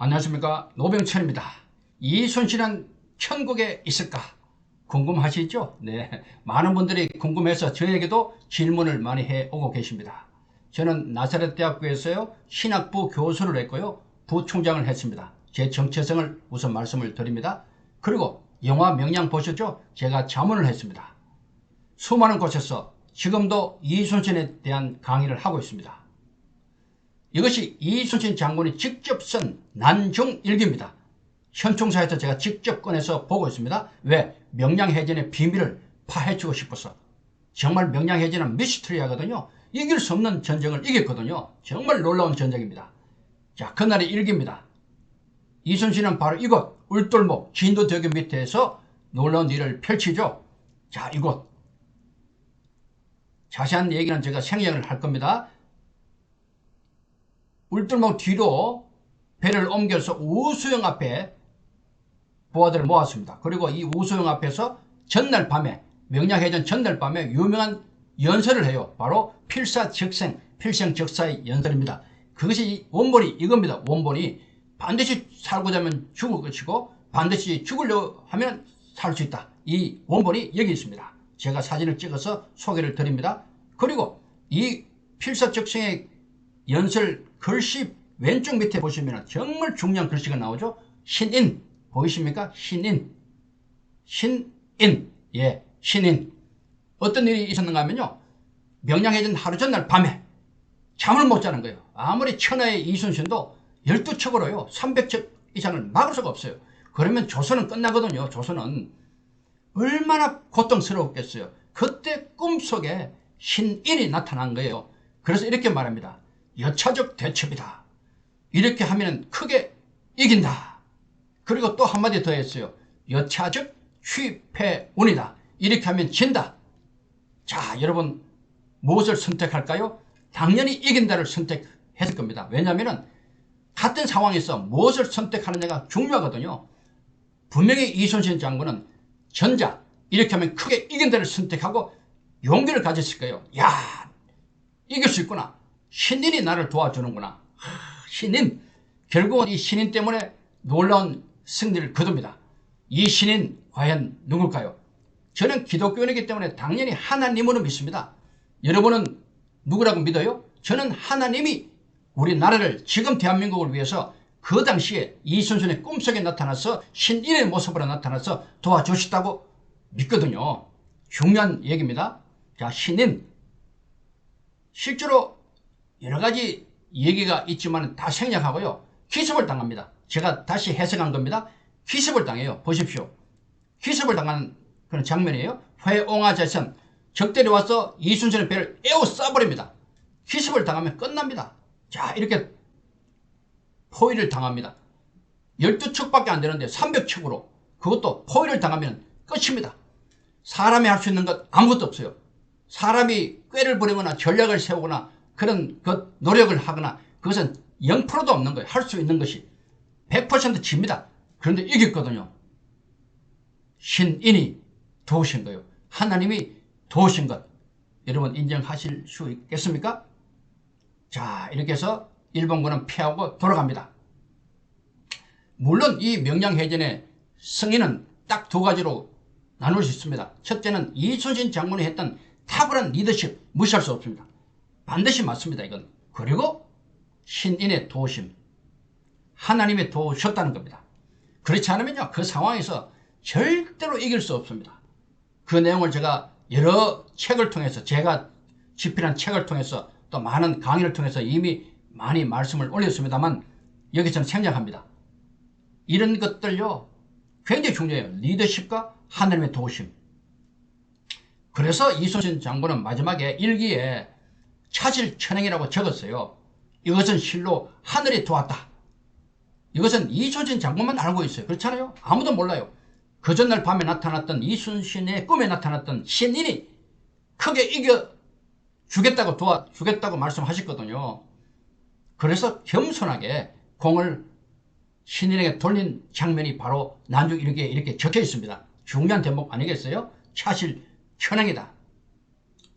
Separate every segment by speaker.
Speaker 1: 안녕하십니까, 노병철입니다. 이순신은 천국에 있을까 궁금하시죠? 네, 많은 분들이 궁금해서 저에게도 질문을 많이 해오고 계십니다. 저는 나사렛 대학교에서요 신학부 교수를 했고요 부총장을 했습니다. 제 정체성을 우선 말씀을 드립니다. 그리고 영화 명량 보셨죠? 제가 자문을 했습니다. 수많은 곳에서 지금도 이순신에 대한 강의를 하고 있습니다. 이것이 이순신 장군이 직접 쓴 난중일기입니다. 현충사에서 제가 직접 꺼내서 보고 있습니다. 왜? 명량해전의 비밀을 파헤치고 싶어서. 정말 명량해전은 미스터리하거든요. 이길 수 없는 전쟁을 이겼거든요. 정말 놀라운 전쟁입니다. 자, 그날의 일기입니다. 이순신은 바로 이곳 울돌목 진도대교 밑에서 놀라운 일을 펼치죠. 자, 이곳 자세한 얘기는 제가 생략을 할 겁니다. 울돌목 뒤로 배를 옮겨서 우수영 앞에 부하들을 모았습니다. 그리고 이 우수영 앞에서 전날 밤에 명량해전 전날 밤에 유명한 연설을 해요. 바로 필사적생, 필생적사의 연설입니다. 그것이 원본이 이겁니다. 원본이 반드시 살고자 하면 죽을 것이고 반드시 죽으려 하면 살 수 있다. 이 원본이 여기 있습니다. 제가 사진을 찍어서 소개를 드립니다. 그리고 이 필사적생의 연설 글씨 왼쪽 밑에 보시면 정말 중요한 글씨가 나오죠. 신인 보이십니까? 신인. 예, 신인. 어떤 일이 있었는가 하면요, 명량해전 하루 전날 밤에 잠을 못 자는 거예요. 아무리 천하의 이순신도 12척으로요 300척 이상을 막을 수가 없어요. 그러면 조선은 끝나거든요. 조선은 얼마나 고통스러웠겠어요. 그때 꿈속에 신인이 나타난 거예요. 그래서 이렇게 말합니다. 여차적 대첩이다. 이렇게 하면 크게 이긴다. 그리고 또 한마디 더 했어요. 여차적 취패운이다. 이렇게 하면 진다. 자, 여러분 무엇을 선택할까요? 당연히 이긴다를 선택했을 겁니다. 왜냐하면 같은 상황에서 무엇을 선택하느냐가 중요하거든요. 분명히 이순신 장군은 전자, 이렇게 하면 크게 이긴다를 선택하고 용기를 가졌을 거예요. 야, 이길 수 있구나. 신인이 나를 도와주는구나. 신인. 결국은 이 신인 때문에 놀라운 승리를 거둡니다. 이 신인 과연 누굴까요? 저는 기독교인이기 때문에 당연히 하나님으로 믿습니다. 여러분은 누구라고 믿어요? 저는 하나님이 우리나라를, 지금 대한민국을 위해서 그 당시에 이순신의 꿈속에 나타나서 신인의 모습으로 나타나서 도와주셨다고 믿거든요. 중요한 얘기입니다. 자, 신인. 실제로 여러가지 얘기가 있지만 다 생략하고요, 기습을 당합니다. 제가 다시 해석한 겁니다. 기습을 당해요. 보십시오. 기습을 당하는 그런 장면이에요. 회옹아제선, 적들이 와서 이순신의 배를 에워싸버립니다. 기습을 당하면 끝납니다. 자, 이렇게 포위를 당합니다. 12척밖에 안 되는데 300척으로 그것도 포위를 당하면 끝입니다. 사람이 할 수 있는 것 아무것도 없어요. 사람이 꾀를 부리거나 전략을 세우거나 그런 노력을 하거나 그것은 0%도 없는 거예요. 할 수 있는 것이 100% 집니다. 그런데 이겼거든요. 신인이 도우신 거예요. 하나님이 도우신 것, 여러분 인정하실 수 있겠습니까? 자, 이렇게 해서 일본군은 피하고 돌아갑니다. 물론 이 명량해전의 승인은 딱 두 가지로 나눌 수 있습니다. 첫째는 이순신 장군이 했던 탁월한 리더십, 무시할 수 없습니다. 반드시 맞습니다, 이건. 그리고 신인의 도우심, 하나님의 도우셨다는 겁니다. 그렇지 않으면요, 그 상황에서 절대로 이길 수 없습니다. 그 내용을 제가 여러 책을 통해서, 제가 집필한 책을 통해서 또 많은 강의를 통해서 이미 많이 말씀을 올렸습니다만 여기서는 생략합니다. 이런 것들요 굉장히 중요해요. 리더십과 하나님의 도우심. 그래서 이순신 장군은 마지막에 일기에 차실천행이라고 적었어요. 이것은 실로 하늘이 도왔다. 이것은 이순신 장군만 알고 있어요. 그렇잖아요. 아무도 몰라요. 그 전날 밤에 나타났던 이순신의 꿈에 나타났던 신인이 크게 이겨 주겠다고 도와주겠다고 말씀하셨거든요. 그래서 겸손하게 공을 신인에게 돌린 장면이 바로 난중일기에 이렇게 적혀 있습니다. 중요한 대목 아니겠어요? 차실천행이다.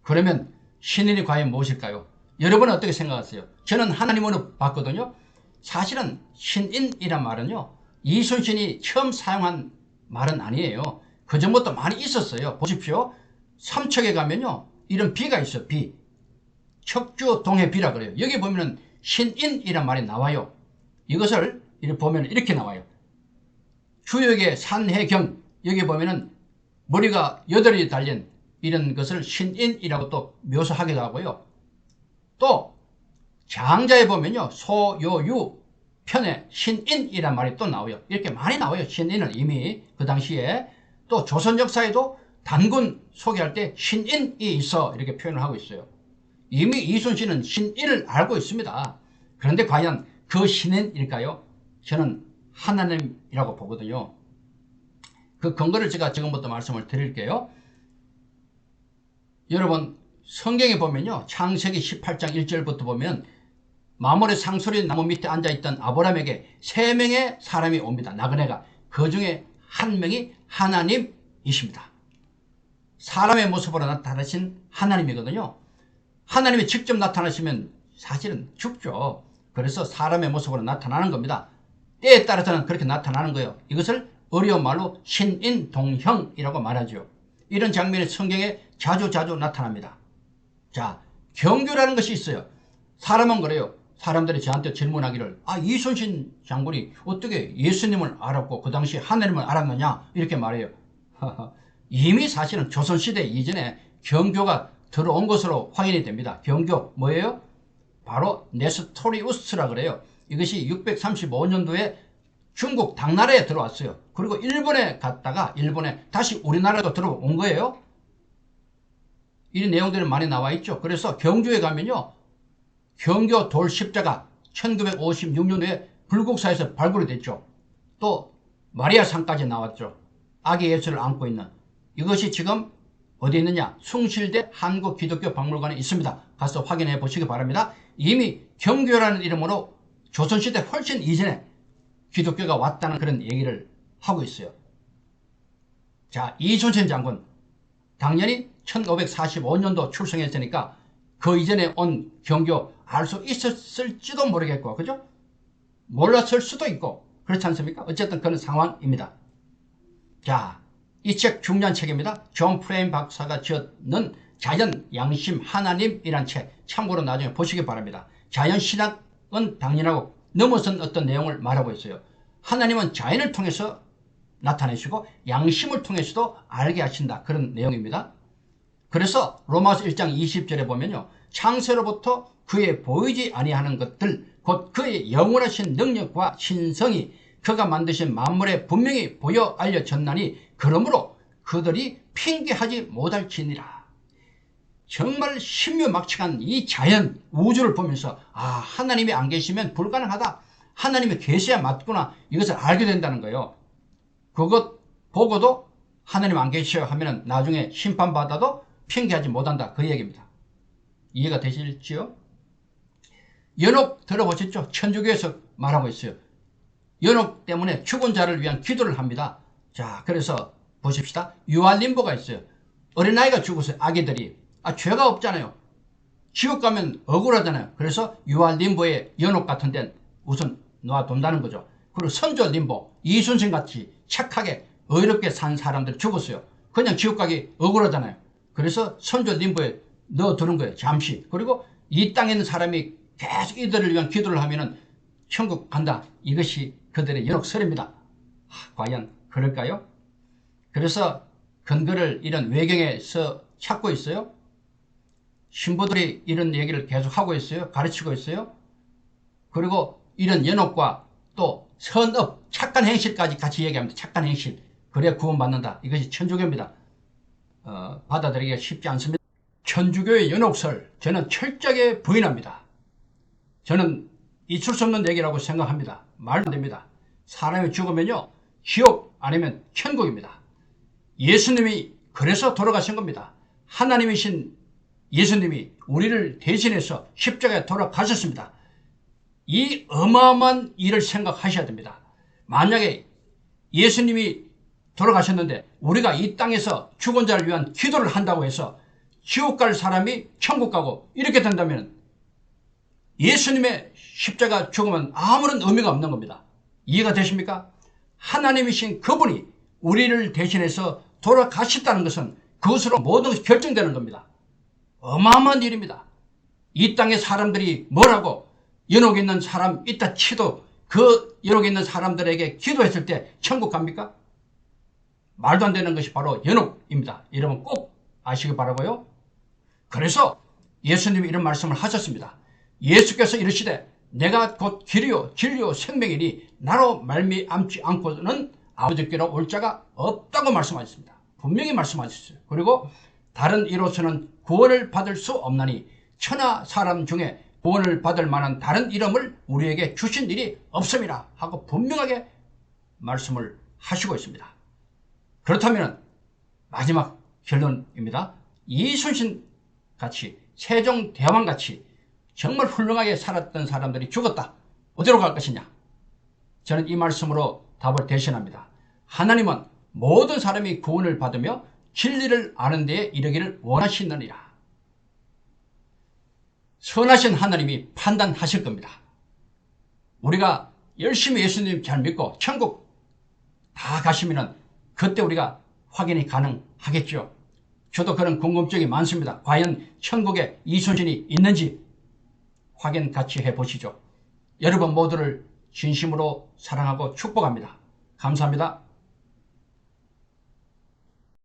Speaker 1: 그러면 신인이 과연 무엇일까요? 여러분은 어떻게 생각하세요? 저는 하나님으로 봤거든요. 사실은 신인이란 말은요, 이순신이 처음 사용한 말은 아니에요. 그 전부터 많이 있었어요. 보십시오. 삼척에 가면요, 이런 비가 있어요. 비. 척주동해비라 그래요. 여기 보면은 신인이란 말이 나와요. 이것을 이렇게 보면 이렇게 나와요. 주역의 산해경, 여기 보면은 머리가 8이 달린 이런 것을 신인이라고 또 묘사하기도 하고요. 또 장자에 보면요, 소요유 편에 신인이란 말이 또 나와요. 이렇게 많이 나와요. 신인은 이미 그 당시에. 또 조선 역사에도 단군 소개할 때 신인이 있어 이렇게 표현을 하고 있어요. 이미 이순신은 신인을 알고 있습니다. 그런데 과연 그 신인일까요? 저는 하나님이라고 보거든요. 그 근거를 제가 지금부터 말씀을 드릴게요. 여러분, 성경에 보면요, 창세기 18장 1절부터 보면 마물의 상수리 나무 밑에 앉아있던 아브라함에게 3명의 사람이 옵니다. 나그네가. 그 중에 한 명이 하나님이십니다. 사람의 모습으로 나타나신 하나님이거든요. 하나님이 직접 나타나시면 사실은 죽죠. 그래서 사람의 모습으로 나타나는 겁니다. 때에 따라서는 그렇게 나타나는 거예요. 이것을 어려운 말로 신인동형이라고 말하죠. 이런 장면이 성경에 자주 나타납니다. 자, 경교라는 것이 있어요. 사람은 그래요. 사람들이 저한테 질문하기를, 이순신 장군이 어떻게 예수님을 알았고 그 당시 하나님을 알았느냐 이렇게 말해요. 이미 사실은 조선시대 이전에 경교가 들어온 것으로 확인이 됩니다. 경교 뭐예요? 바로 네스토리우스라 그래요. 이것이 635년도에 중국 당나라에 들어왔어요. 그리고 일본에 갔다가 일본에 다시 우리나라로 들어온 거예요. 이런 내용들이 많이 나와 있죠. 그래서 경주에 가면요, 경교 돌 십자가 1956년도에 불국사에서 발굴이 됐죠. 또 마리아상까지 나왔죠. 아기 예수를 안고 있는. 이것이 지금 어디 있느냐? 숭실대 한국기독교박물관에 있습니다. 가서 확인해 보시기 바랍니다. 이미 경교라는 이름으로 조선시대 훨씬 이전에 기독교가 왔다는 그런 얘기를 하고 있어요. 자, 이순신 장군 당연히 1545년도 출생했으니까 그 이전에 온 경교 알 수 있었을지도 모르겠고, 그죠? 몰랐을 수도 있고, 그렇지 않습니까? 어쨌든 그런 상황입니다. 자, 이 책 중요한 책입니다. 존 프레임 박사가 지었는 자연, 양심, 하나님이란 책 참고로 나중에 보시기 바랍니다. 자연신학은 당연하고 넘어선 어떤 내용을 말하고 있어요. 하나님은 자연을 통해서 나타내시고 양심을 통해서도 알게 하신다, 그런 내용입니다. 그래서 로마서 1장 20절에 보면요, 창세로부터 그의 보이지 아니하는 것들 곧 그의 영원하신 능력과 신성이 그가 만드신 만물에 분명히 보여 알려졌나니 그러므로 그들이 핑계하지 못할지니라. 정말 신묘막측한 이 자연 우주를 보면서 하나님이 안 계시면 불가능하다, 하나님이 계셔야 맞구나, 이것을 알게 된다는 거예요. 그것 보고도 하나님 안 계셔 하면 나중에 심판받아도 핑계하지 못한다, 그 얘기입니다. 이해가 되실지요? 연옥 들어보셨죠? 천주교에서 말하고 있어요. 연옥 때문에 죽은 자를 위한 기도를 합니다. 자, 그래서 보십시다. 유한림보가 있어요. 어린아이가 죽었어요. 아기들이. 죄가 없잖아요. 지옥 가면 억울하잖아요. 그래서 유한림보의 연옥 같은 데는 우선 놔둔다는 거죠. 그리고 선조림보, 이순신같이 착하게 의롭게 산 사람들 죽었어요. 그냥 지옥 가기 억울하잖아요. 그래서 선조림보에 넣어두는 거예요. 잠시. 그리고 이 땅에 있는 사람이 계속 이들을 위한 기도를 하면은 천국 간다. 이것이 그들의 연옥설입니다. 과연 그럴까요? 그래서 근거를 이런 외경에서 찾고 있어요. 신부들이 이런 얘기를 계속 하고 있어요. 가르치고 있어요. 그리고 이런 연옥과 또 선업, 착한 행실까지 같이 얘기합니다. 착한 행실. 그래야 구원받는다. 이것이 천주교입니다. 받아들이기가 쉽지 않습니다. 천주교의 연옥설, 저는 철저하게 부인합니다. 저는 있을 수 없는 얘기라고 생각합니다. 말도 안 됩니다. 사람이 죽으면요, 지옥 아니면 천국입니다. 예수님이 그래서 돌아가신 겁니다. 하나님이신 예수님이 우리를 대신해서 십자가에 돌아가셨습니다. 이 어마어마한 일을 생각하셔야 됩니다. 만약에 예수님이 돌아가셨는데 우리가 이 땅에서 죽은 자를 위한 기도를 한다고 해서 지옥 갈 사람이 천국 가고 이렇게 된다면 예수님의 십자가 죽음은 아무런 의미가 없는 겁니다. 이해가 되십니까? 하나님이신 그분이 우리를 대신해서 돌아가셨다는 것은 그것으로 모든 것이 결정되는 겁니다. 어마어마한 일입니다. 이 땅의 사람들이 뭐라고 연옥에 있는 사람 있다 치도 그 연옥에 있는 사람들에게 기도했을 때 천국 갑니까? 말도 안 되는 것이 바로 연옥입니다. 여러분 꼭 아시기 바라고요. 그래서 예수님이 이런 말씀을 하셨습니다. 예수께서 이르시되 내가 곧 길이요 진리요 생명이니 나로 말미암지 않고는 아버지께로 올 자가 없다고 말씀하셨습니다. 분명히 말씀하셨어요. 그리고 다른 이로서는 구원을 받을 수 없나니 천하 사람 중에 구원을 받을 만한 다른 이름을 우리에게 주신 일이 없음이라 하고 분명하게 말씀을 하시고 있습니다. 그렇다면 마지막 결론입니다. 이순신 같이 세종대왕 같이 정말 훌륭하게 살았던 사람들이 죽었다. 어디로 갈 것이냐? 저는 이 말씀으로 답을 대신합니다. 하나님은 모든 사람이 구원을 받으며 진리를 아는 데에 이르기를 원하시느니라. 선하신 하나님이 판단하실 겁니다. 우리가 열심히 예수님 잘 믿고 천국 다 가시면은 그때 우리가 확인이 가능하겠죠. 저도 그런 궁금증이 많습니다. 과연 천국에 이순신이 있는지 확인 같이 해보시죠. 여러분 모두를 진심으로 사랑하고 축복합니다. 감사합니다.